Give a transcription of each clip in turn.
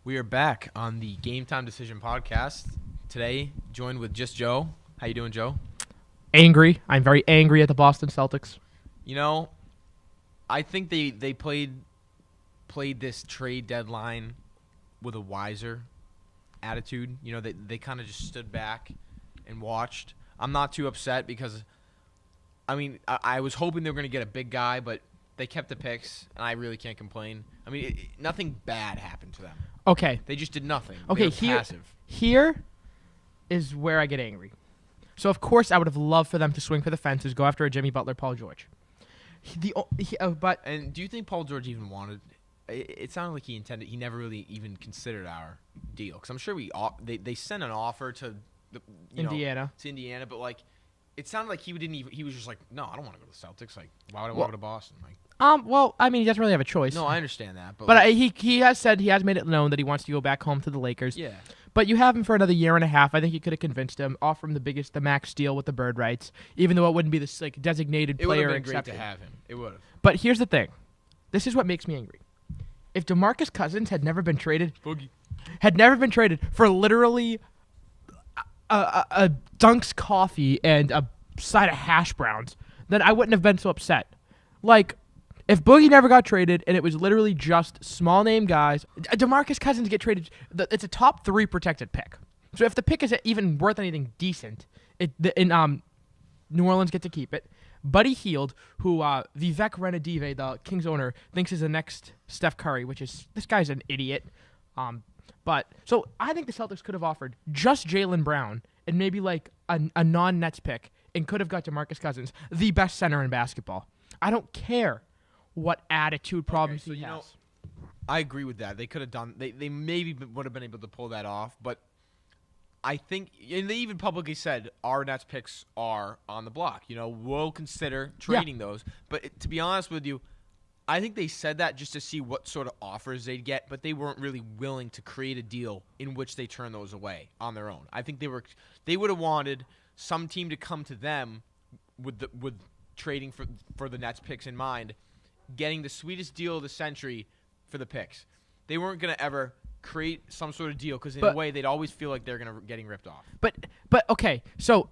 We are back on the Game Time Decision podcast. Today, joined with just Joe. How you doing, Joe? Angry. I'm very angry at the Boston Celtics. You know, I think they played this trade deadline with a wiser attitude. You know, they kind of just stood back and watched. I'm not too upset because, I mean, I was hoping they were going to get a big guy, but they kept the picks, and I really can't complain. I mean, nothing bad happened to them. Okay. They just did nothing. Okay, here is where I get angry. So, of course, I would have loved for them to swing for the fences, go after a Jimmy Butler, Paul George. And do you think Paul George even wanted? It sounded like he intended. He never really even considered our deal, because I'm sure they sent an offer to Indiana. To Indiana, but like it sounded like he didn't even. He was just like, no, I don't want to go to the Celtics. Like, why would I want to go to Boston? Like, well, I mean, he doesn't really have a choice. no, I understand that, but like, he has said he has made it known that he wants to go back home to the Lakers. Yeah. But you have him for another year and a half. I think you could have convinced him, offer him the max deal with the bird rights, even though it wouldn't be this like designated player. It would have been accepted. great to have him. It would have. But here's the thing. This is what makes me angry. If DeMarcus Cousins had never been traded for literally a Dunk's coffee and a side of hash browns, then I wouldn't have been so upset. Like, if Boogie never got traded and it was literally just small name guys, DeMarcus Cousins get traded. It's a top 3 protected pick. So if the pick is even worth anything decent, New Orleans get to keep it. Buddy Hield, who Vivek Ranadive, the Kings owner, thinks is the next Steph Curry, which is this guy's an idiot. So I think the Celtics could have offered just Jaylen Brown and maybe like a non-Nets pick and could have got DeMarcus Cousins, the best center in basketball. I don't care what attitude problems he has. I agree with that. They could have done. They maybe would have been able to pull that off, but I think, and they even publicly said our Nets picks are on the block. You know, we'll consider trading those. But to be honest with you, I think they said that just to see what sort of offers they'd get, but they weren't really willing to create a deal in which they turn those away on their own. I think they would have wanted some team to come to them with trading for the Nets picks in mind, getting the sweetest deal of the century for the picks. They weren't going to ever create some sort of deal because in a way they'd always feel like they're getting ripped off. But okay, so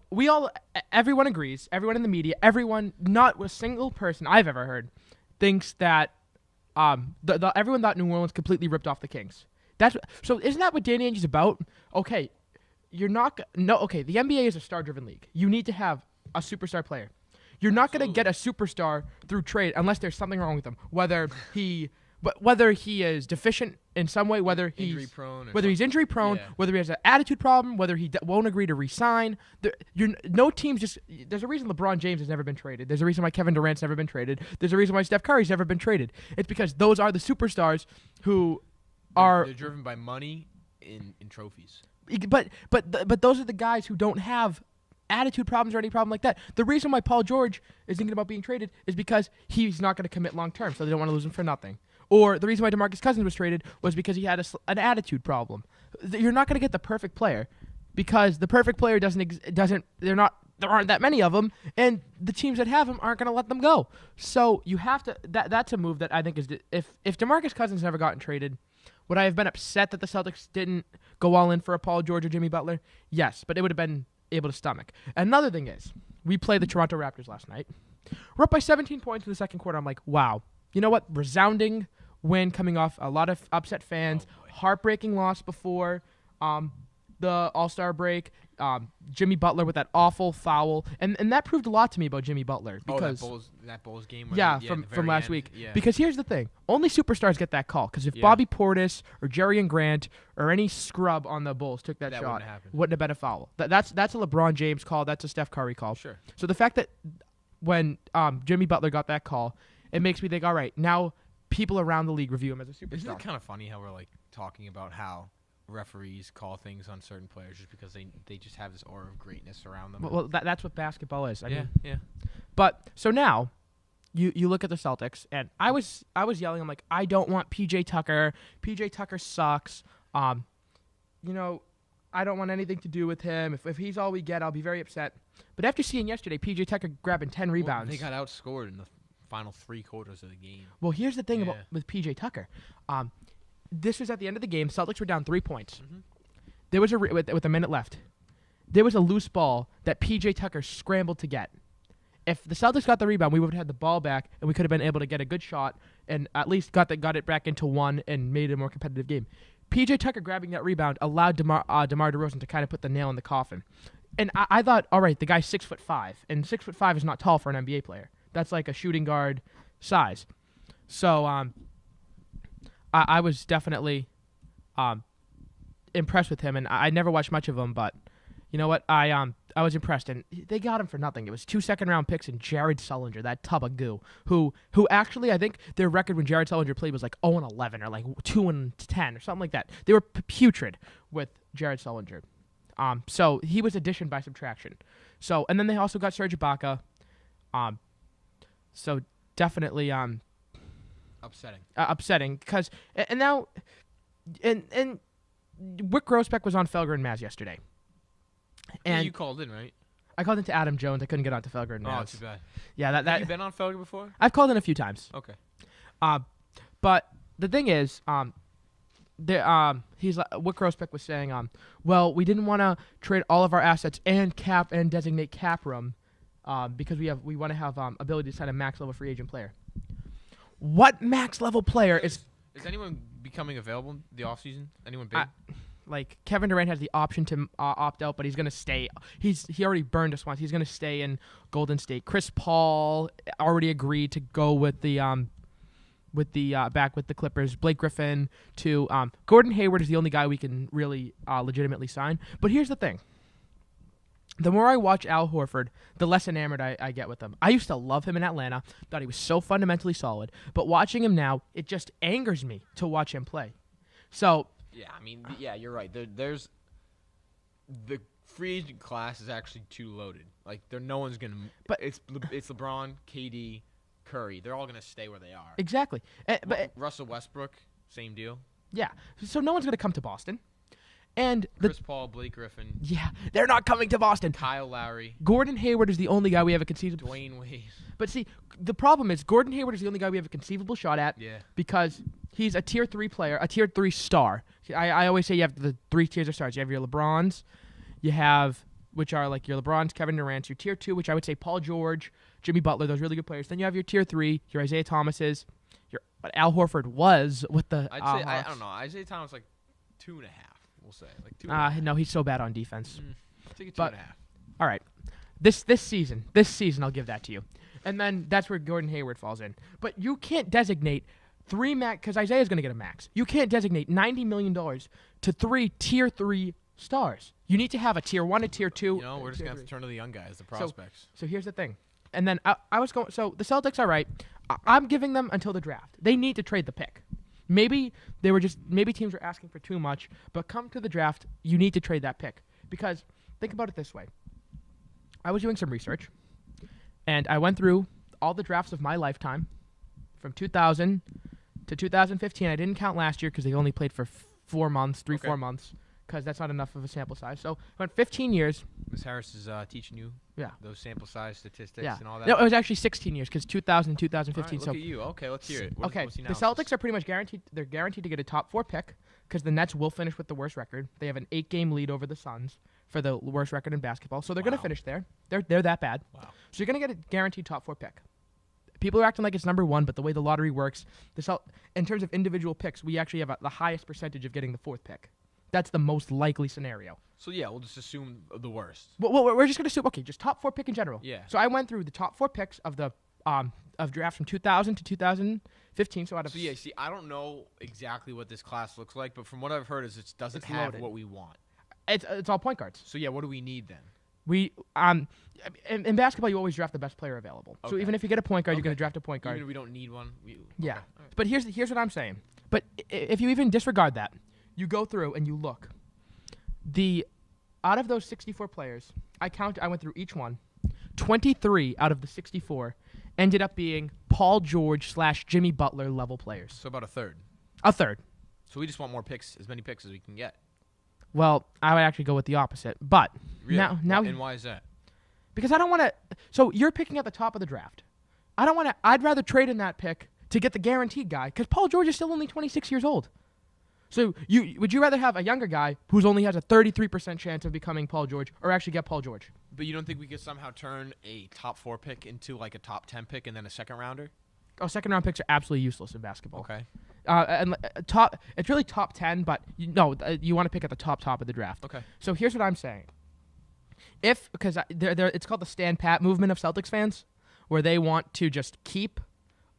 everyone agrees, everyone in the media, everyone, not a single person I've ever heard thinks that everyone thought New Orleans completely ripped off the Kings. So isn't that what Danny Ainge's about? Okay, the NBA is a star-driven league. You need to have a superstar player. You're not going to get a superstar through trade unless there's something wrong with him. Whether he is deficient in some way, whether he's injury prone, whether he has an attitude problem, whether he won't agree to resign. No teams there's a reason LeBron James has never been traded. There's a reason why Kevin Durant's never been traded. There's a reason why Steph Curry's never been traded. It's because those are the superstars who they're driven by money in trophies. But those are the guys who don't have attitude problems or any problem like that. The reason why Paul George is thinking about being traded is because he's not going to commit long term, so they don't want to lose him for nothing. Or the reason why DeMarcus Cousins was traded was because he had an attitude problem. You're not going to get the perfect player because the perfect player there aren't that many of them, and the teams that have them aren't going to let them go. So you have to that's a move that I think is if DeMarcus Cousins never gotten traded, would I have been upset that the Celtics didn't go all in for a Paul George or Jimmy Butler? Yes, but it would have been able to stomach. Another thing is, we played the Toronto Raptors last night. We're up by 17 points in the second quarter. I'm like, wow. You know what? Resounding win coming off a lot of upset fans. Heartbreaking loss before the All-Star break. Jimmy Butler with that awful foul. And that proved a lot to me about Jimmy Butler. Because that Bulls game? From last week. Yeah. Because here's the thing. Only superstars get that call. Because if Bobby Portis or Jerry and Grant or any scrub on the Bulls took that shot, wouldn't have been a foul. That's a LeBron James call. That's a Steph Curry call. Sure. So the fact that when Jimmy Butler got that call, it makes me think, all right, now people around the league review him as a superstar. Isn't it kind of funny how we're like talking about how referees call things on certain players just because they just have this aura of greatness around them? Well, that's what basketball is. I mean, yeah. But so now you look at the Celtics, and I was yelling, I'm like, I don't want PJ Tucker. PJ Tucker sucks. I don't want anything to do with him. If he's all we get, I'll be very upset. But after seeing yesterday, PJ Tucker grabbing 10 rebounds. They got outscored in the final 3 quarters of the game. Well, here's the thing with PJ Tucker. this was at the end of the game. Celtics were down 3 points. Mhm. There was with a minute left. There was a loose ball that PJ Tucker scrambled to get. If the Celtics got the rebound, we would have had the ball back, and we could have been able to get a good shot and at least got it back into one and made it a more competitive game. PJ Tucker grabbing that rebound allowed DeMar DeRozan to kind of put the nail in the coffin. And I thought, all right, the guy's 6'5", and 6'5" is not tall for an NBA player. That's like a shooting guard size. So I was definitely impressed with him, and I never watched much of him, but you know what? I was impressed, and they got him for nothing. It was 2 second-round picks and Jared Sullinger, that tub of goo, who actually I think their record when Jared Sullinger played was like 0-11 or like 2-10 or something like that. They were putrid with Jared Sullinger. So he was addition by subtraction. So and then they also got Serge Ibaka. So definitely upsetting because and now and Wick Grossbeck was on Felger and Maz yesterday. And you called in, right? I called into Adam Jones. I couldn't get on to Felger and Maz. Oh, too bad. Yeah, that Have you been on Felger before? I've called in a few times. Okay. But the thing is, Wick Grossbeck was saying, well, we didn't want to trade all of our assets and designate cap room, because we want to have ability to sign a max level free agent player. What max level player is anyone becoming available the offseason? Anyone big? Like Kevin Durant has the option to opt out, but he's gonna stay. He already burned us once. He's gonna stay in Golden State. Chris Paul already agreed to go with the back with the Clippers. Blake Griffin to Gordon Hayward is the only guy we can really legitimately sign. But here's the thing. The more I watch Al Horford, the less enamored I get with him. I used to love him in Atlanta. Thought he was so fundamentally solid. But watching him now, it just angers me to watch him play. So yeah, I mean, yeah, you're right. There's the free agent class is actually too loaded. Like, no one's gonna. But it's LeBron, KD, Curry. They're all gonna stay where they are. Exactly. But Russell Westbrook, same deal. Yeah. So no one's gonna come to Boston. And Chris Paul, Blake Griffin. Yeah, they're not coming to Boston. Kyle Lowry. Gordon Hayward is the only guy we have a conceivable. Dwayne Wade. But see, the problem is Gordon Hayward is the only guy we have a conceivable shot at. Yeah. Because he's a tier 3 player, a tier 3 star. I always say you have the 3 tiers of stars. You have your LeBrons, you have which are like your LeBrons, Kevin Durant. Your tier 2, which I would say Paul George, Jimmy Butler, those really good players. Then you have your tier 3, your Isaiah Thomases, what Al Horford was with the. I'd say I don't know. Isaiah Thomas like 2.5. We'll say like 2.5. No, he's so bad on defense. Take a 2.5. All right, this season I'll give that to you, and then that's where Gordon Hayward falls in. But you can't designate 3 max because Isaiah's going to get a max. You can't designate $90 million to 3 tier 3 stars. You need to have a tier 1, a tier 2. You know, we're just going to have to turn to the young guys, the prospects. So here's the thing, and then I was going. So the Celtics are right. I'm giving them until the draft. They need to trade the pick. Maybe teams were asking for too much, but come to the draft, you need to trade that pick. Because think about it this way. I was doing some research, and I went through all the drafts of my lifetime from 2000 to 2015. I didn't count last year because they only played for 4 months, 4 months, because that's not enough of a sample size. So I went 15 years. Ms. Harris is teaching you those sample size statistics and all that? No, it was actually 16 years because 2000, 2015. All right, look at you. Okay, let's hear it. The Celtics are pretty much guaranteed. They're guaranteed to get a top 4 pick because the Nets will finish with the worst record. They have an 8-game lead over the Suns for the worst record in basketball. So they're going to finish there. They're that bad. Wow. So you're going to get a guaranteed top 4 pick. People are acting like it's number 1, but the way the lottery works, in terms of individual picks, we actually have the highest percentage of getting the 4th pick. That's the most likely scenario. So, yeah, we'll just assume the worst. Well, we're just going to assume, just top 4 pick in general. Yeah. So I went through the top 4 picks of the of drafts from 2000 to 2015. So I don't know exactly what this class looks like, but from what I've heard is it doesn't have loaded. what we want. It's all point guards. So, yeah, what do we need then? We in basketball, you always draft the best player available. Okay. So even if you get a point guard, you're going to draft a point guard. Even if we don't need one? Yeah. Okay. Right. But here's what I'm saying. But if you even disregard that, you go through and you look. Out of those 64 players, I went through each one. 23 out of the 64 ended up being Paul George / Jimmy Butler level players. So about a third. A third. So we just want more picks, as many picks as we can get. Well, I would actually go with the opposite. But really? now and why is that? Because I don't want to. So you're picking at the top of the draft. I don't want to. I'd rather trade in that pick to get the guaranteed guy because Paul George is still only 26 years old. So would you rather have a younger guy who's only has a 33% chance of becoming Paul George, or actually get Paul George? But you don't think we could somehow turn a top 4 pick into like a top 10 pick and then a second rounder? Oh, second round picks are absolutely useless in basketball. Okay. It's really top 10, but you want to pick at the top of the draft. Okay. So here's what I'm saying. Because it's called the stand pat movement of Celtics fans, where they want to just keep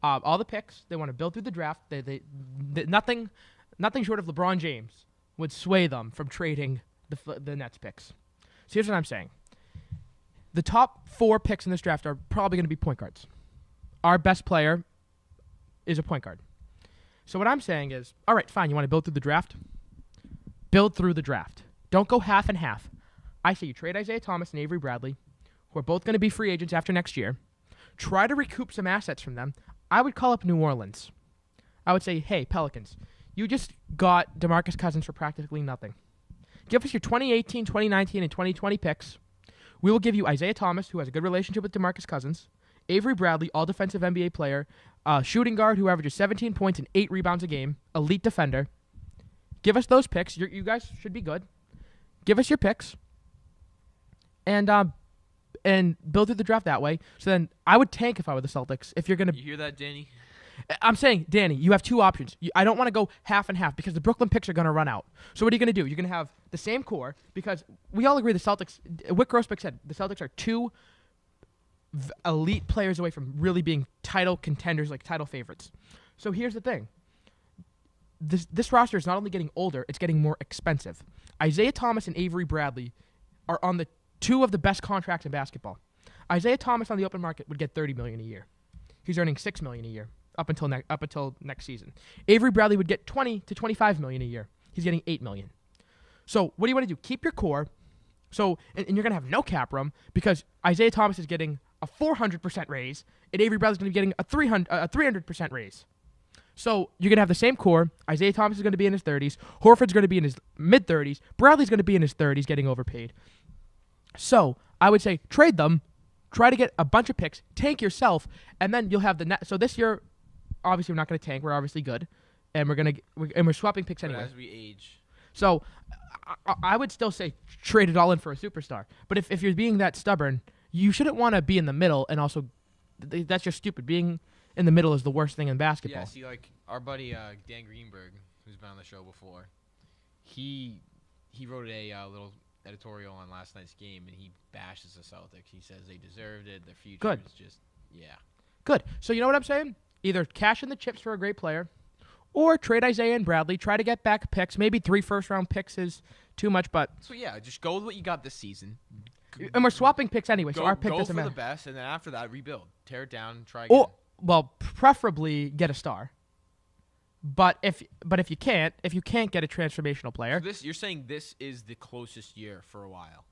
all the picks. They want to build through the draft. Nothing short of LeBron James would sway them from trading the Nets picks. So here's what I'm saying. The top 4 picks in this draft are probably going to be point guards. Our best player is a point guard. So what I'm saying is, all right, fine, you want to build through the draft? Build through the draft. Don't go half and half. I say you trade Isaiah Thomas and Avery Bradley, who are both going to be free agents after next year. Try to recoup some assets from them. I would call up New Orleans. I would say, hey, Pelicans, you just got DeMarcus Cousins for practically nothing. Give us your 2018, 2019, and 2020 picks. We will give you Isaiah Thomas, who has a good relationship with DeMarcus Cousins, Avery Bradley, all-defensive NBA player, shooting guard who averages 17 points and 8 rebounds a game, elite defender. Give us those picks. You guys should be good. Give us your picks, and build through the draft that way. So then I would tank if I were the Celtics. If you're gonna, You hear that, Danny? I'm saying, Danny, you have 2 options. I don't want to go half and half because the Brooklyn picks are going to run out. So what are you going to do? You're going to have the same core because we all agree the Celtics, Wick Grossbeck said, the Celtics are 2 elite players away from really being title contenders, like title favorites. So here's the thing. This roster is not only getting older, it's getting more expensive. Isaiah Thomas and Avery Bradley are on the 2 of the best contracts in basketball. Isaiah Thomas on the open market would get $30 million a year. He's earning $6 million a year. Up until next season. Avery Bradley would get $20 to $25 million a year. He's getting $8 million. So what do you want to do? Keep your core. So and you're gonna have no cap room because Isaiah Thomas is getting a 400% raise, and Avery Bradley's gonna be getting a 300% raise. So you're gonna have the same core. Isaiah Thomas is gonna be in his 30s. Horford's gonna be in his mid 30s. Bradley's gonna be in his 30s, getting overpaid. So I would say trade them. Try to get a bunch of picks. Tank yourself, and then you'll have the net. So this year. Obviously, we're not going to tank. We're obviously good, and we're swapping picks anyway. But as we age, so I would still say trade it all in for a superstar. But if you're being that stubborn, you shouldn't want to be in the middle. And also, that's just stupid. Being in the middle is the worst thing in basketball. yeah. See, like our buddy Dan Greenberg, who's been on the show before, he wrote a little editorial on last night's game, and he bashes the Celtics. He says they deserved it. Their future is just Good. So you know what I'm saying? Either cash in the chips for a great player or trade Isaiah and Bradley. Try to get back picks. Maybe 3 first-round picks is too much, but... So, yeah, just go with what you got this season. And we're swapping picks anyway, so our pick doesn't matter. Go for the best, and then after that, rebuild. Tear it down, try again. Well, preferably get a star. But if you can't get a transformational player... So you're saying this is the closest year for a while.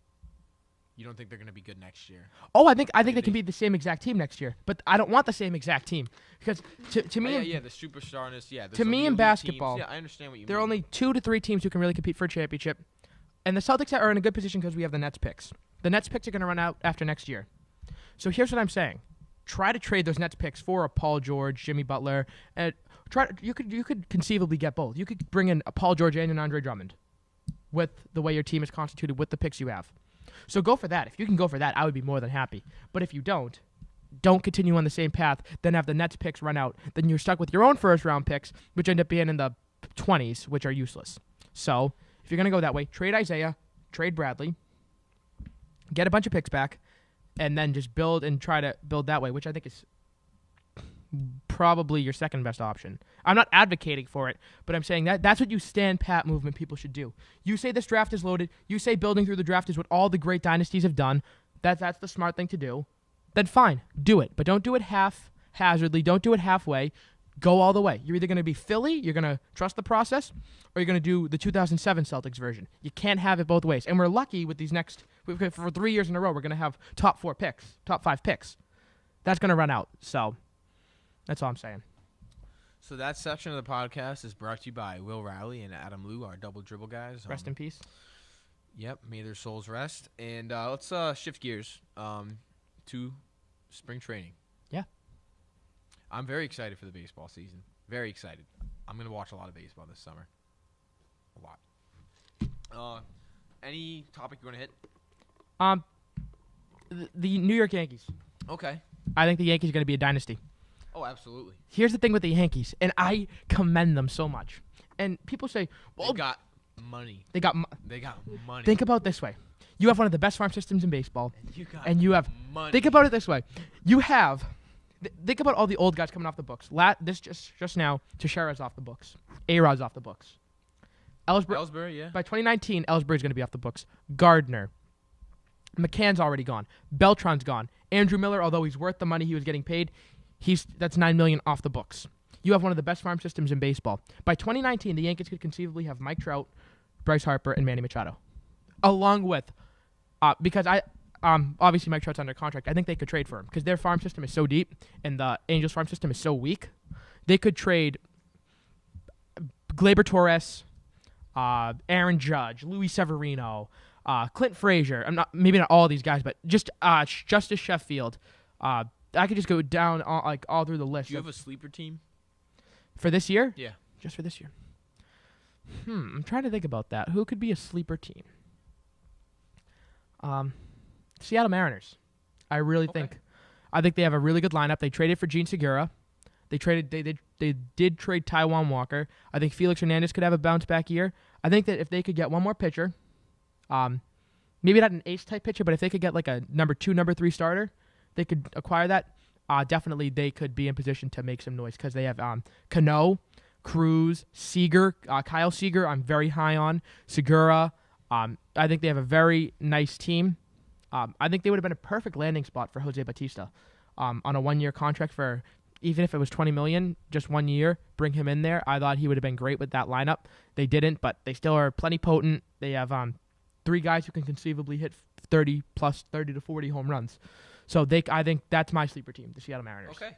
You don't think they're going to be good next year? Oh, I think they can be the same exact team next year. But I don't want the same exact team because to me, the superstarness, to me in basketball, teams. Yeah, I understand what you mean. There are only 2 to 3 teams who can really compete for a championship, and the Celtics are in a good position because we have the Nets picks. The Nets picks are going to run out after next year. So here's what I'm saying: try to trade those Nets picks for a Paul George, Jimmy Butler, and you could conceivably get both. You could bring in a Paul George and an Andre Drummond with the way your team is constituted with the picks you have. So go for that. If you can go for that, I would be more than happy. But if you don't continue on the same path, then have the Nets picks run out. Then you're stuck with your own first-round picks, which end up being in the 20s, which are useless. So if you're going to go that way, trade Isaiah, trade Bradley, get a bunch of picks back, and then just build and try to build that way, which I think is probably your second best option. I'm not advocating for it, but I'm saying that's what you stand pat movement people should do. You say this draft is loaded. You say building through the draft is what all the great dynasties have done. That's the smart thing to do. Then fine, do it. But don't do it haphazardly. Don't do it halfway. Go all the way. You're either going to be Philly, you're going to trust the process, or you're going to do the 2007 Celtics version. You can't have it both ways. And we're lucky with these for 3 years in a row, we're going to have top 5 picks. That's going to run out. So that's all I'm saying. So that section of the podcast is brought to you by Will Riley and Adam Liu, our double dribble guys. Rest in peace. Yep, may their souls rest. And let's shift gears to spring training. Yeah. I'm very excited for the baseball season. Very excited. I'm going to watch a lot of baseball this summer. a lot. Any topic you want to hit? The New York Yankees. Okay. I think the Yankees are going to be a dynasty. Oh, absolutely. Here's the thing with the Yankees, and I commend them so much. And people say, well, They got money. they got money. Think about it this way. You have one of the best farm systems in baseball. And you have money. Think about it this way. You have think about all the old guys coming off the books. This just now, Teixeira's off the books. A-Rod's off the books. Ellsbury, yeah. By 2019, Ellsbury's going to be off the books. Gardner. McCann's already gone. Beltran's gone. Andrew Miller, although he's worth the money he was getting paid, that's $9 million off the books. You have one of the best farm systems in baseball. By 2019, the Yankees could conceivably have Mike Trout, Bryce Harper, and Manny Machado, along with because obviously Mike Trout's under contract. I think they could trade for him because their farm system is so deep and the Angels farm system is so weak. They could trade Gleyber Torres, Aaron Judge, Luis Severino, Clint Frazier. Maybe not all these guys, but just Justice Sheffield. I could just go down all through the list. Do you have a sleeper team for this year? Yeah, just for this year. I'm trying to think about that. Who could be a sleeper team? Seattle Mariners. I really think. I think they have a really good lineup. They traded for Gene Segura. They did trade Taijuan Walker. I think Felix Hernandez could have a bounce back year. I think that if they could get one more pitcher, maybe not an ace type pitcher, but if they could get like a number 2, number 3 starter, they could acquire that. Definitely they could be in position to make some noise because they have Cano, Cruz, Seager, Kyle Seager. I'm very high on Segura. I think they have a very nice team. I think they would have been a perfect landing spot for Jose Bautista on a 1-year contract for, even if it was $20 million, just 1 year, bring him in there. I thought he would have been great with that lineup. They didn't, but they still are plenty potent. They have 3 guys who can conceivably hit 30 to 40 home runs. So I think that's my sleeper team, the Seattle Mariners. Okay.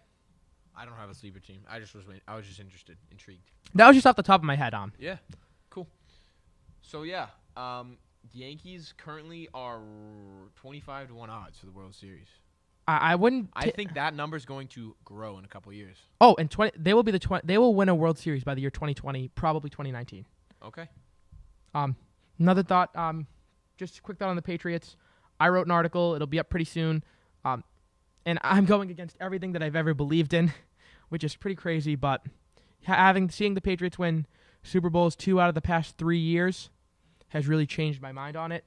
I don't have a sleeper team. I was just intrigued. That was just off the top of my head. Yeah. Cool. So yeah, Yankees currently are 25 to 1 odds for the World Series. I wouldn't. I think that number is going to grow in a couple years. Oh, and they will be they will win a World Series by the year 2020, probably 2019. Okay. Another thought. Just a quick thought on the Patriots. I wrote an article. It'll be up pretty soon. And I'm going against everything that I've ever believed in, which is pretty crazy. But seeing the Patriots win Super Bowls 2 out of the past 3 years has really changed my mind on it.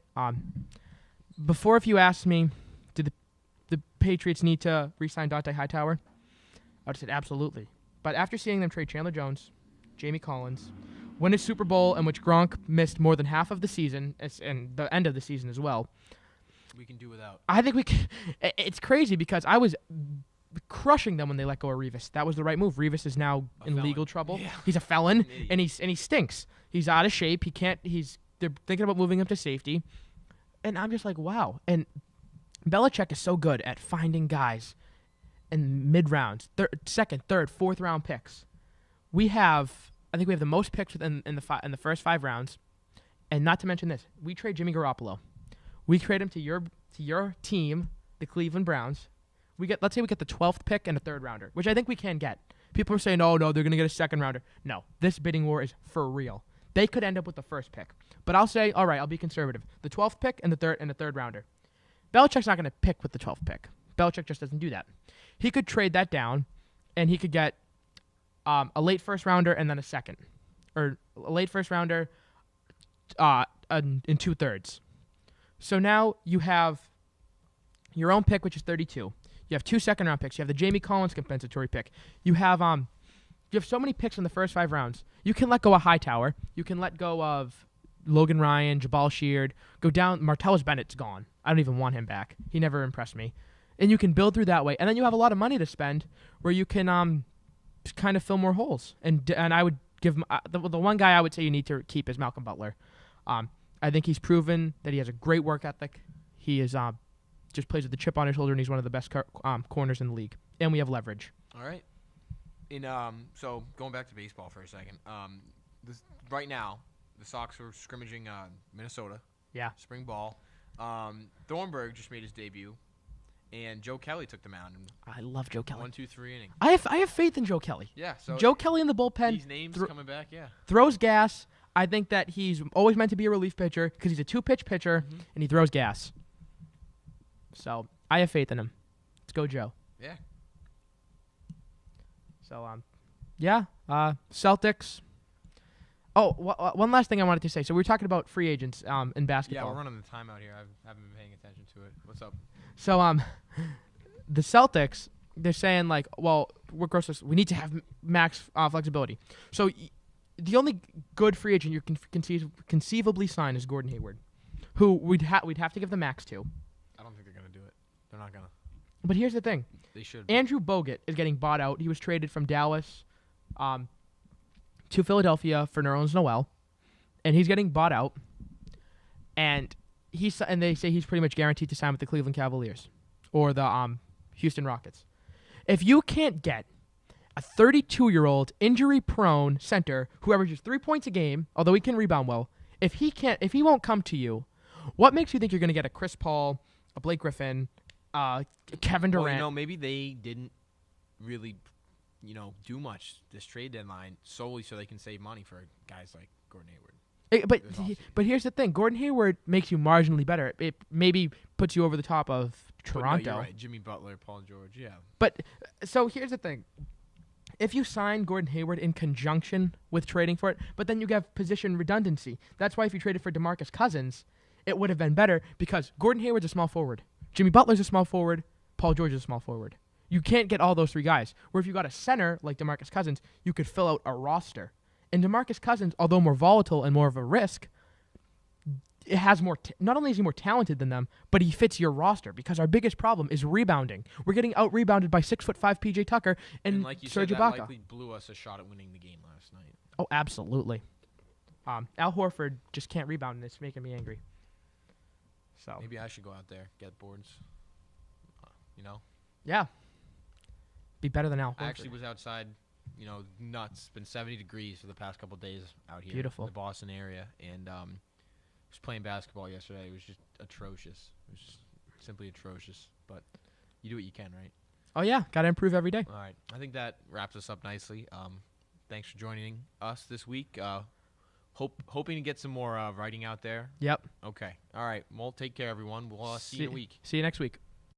Before, if you asked me, did the Patriots need to re-sign Dante Hightower, I would have said absolutely. But after seeing them trade Chandler Jones, Jamie Collins, win a Super Bowl in which Gronk missed more than half of the season and the end of the season as well, we can do without. I think we can. It's crazy because I was crushing them when they let go of Revis. That was the right move. Revis is now in legal trouble. Yeah. He's a felon, and he stinks. He's out of shape. He can't. They're thinking about moving him to safety, and I'm just like, wow. And Belichick is so good at finding guys in mid rounds, second, third, fourth round picks. I think we have the most picks in the first 5 rounds, and not to mention this, we trade Jimmy Garoppolo. We trade him to your team, the Cleveland Browns. Let's say we get the 12th pick and a 3rd rounder, which I think we can get. People are saying, oh, no, they're going to get a 2nd rounder. No, this bidding war is for real. They could end up with the 1st pick. But I'll say, all right, I'll be conservative. The 12th pick and the 3rd rounder. Belichick's not going to pick with the 12th pick. Belichick just doesn't do that. He could trade that down, and he could get a late 1st rounder and then a 2nd. Or a late 1st rounder in 2/3. So now you have your own pick, which is 32. You have 2 second-round picks. You have the Jamie Collins compensatory pick. You have so many picks in the first 5 rounds. You can let go of Hightower. You can let go of Logan Ryan, Jabal Sheard. Go down. Martellus Bennett's gone. I don't even want him back. He never impressed me. And you can build through that way. And then you have a lot of money to spend where you can kind of fill more holes. And I would give the one guy I would say you need to keep is Malcolm Butler. I think he's proven that he has a great work ethic. He is just plays with the chip on his shoulder, and he's one of the best corners in the league. And we have leverage. All right. So going back to baseball for a second. Right now, the Sox are scrimmaging Minnesota. Yeah. Spring ball. Thornburg just made his debut, and Joe Kelly took the mound. I love Joe Kelly. 1, 2, 3 inning. I have faith in Joe Kelly. Yeah. So Joe Kelly in the bullpen. These names coming back. Yeah. Throws gas. I think that he's always meant to be a relief pitcher because he's a 2-pitch pitcher and he throws gas. So I have faith in him. Let's go, Joe. Yeah. So Celtics. Oh, one last thing I wanted to say. So we were talking about free agents in basketball. Yeah, we're running the timeout here. I haven't been paying attention to it. What's up? So the Celtics, they're saying like, well, we need to have max flexibility. So the only good free agent you can conceivably sign is Gordon Hayward, who we'd have to give the max to. I don't think they're gonna do it. They're not gonna. But here's the thing. They should. Andrew Bogut is getting bought out. He was traded from Dallas to Philadelphia for Nerlens Noel, and he's getting bought out. And they say he's pretty much guaranteed to sign with the Cleveland Cavaliers or the Houston Rockets. If you can't get a 32-year-old injury-prone center who averages 3 points a game, although he can rebound well, if he won't come to you, what makes you think you're going to get a Chris Paul, a Blake Griffin, Kevin Durant? Well, maybe they didn't really, do much this trade deadline solely so they can save money for guys like Gordon Hayward. But here's the thing: Gordon Hayward makes you marginally better. It maybe puts you over the top of Toronto. No, you're right. Jimmy Butler, Paul George, yeah. But so here's the thing: if you sign Gordon Hayward in conjunction with trading for it, but then you have position redundancy. That's why if you traded for DeMarcus Cousins, it would have been better because Gordon Hayward's a small forward, Jimmy Butler's a small forward, Paul George is a small forward. You can't get all those three guys. Where if you got a center like DeMarcus Cousins, you could fill out a roster. And DeMarcus Cousins, although more volatile and more of a risk, it has more. Not only is he more talented than them, but he fits your roster because our biggest problem is rebounding. We're getting out rebounded by 6'5" PJ Tucker and like you Serge said, Ibaka. that likely blew us a shot at winning the game last night. Oh, absolutely. Al Horford just can't rebound, and it's making me angry. So maybe I should go out there, get boards. Yeah. Be better than Al Horford. I actually was outside, nuts. It's been 70 degrees for the past couple of days out here Beautiful. in the Boston area. And was playing basketball yesterday. It was just atrocious. It was just simply atrocious. But you do what you can, right? Oh, yeah. Got to improve every day. All right. I think that wraps us up nicely. Thanks for joining us this week. Hoping to get some more writing out there. Yep. Okay. All right. Well, take care, everyone. We'll see you in a week. See you next week.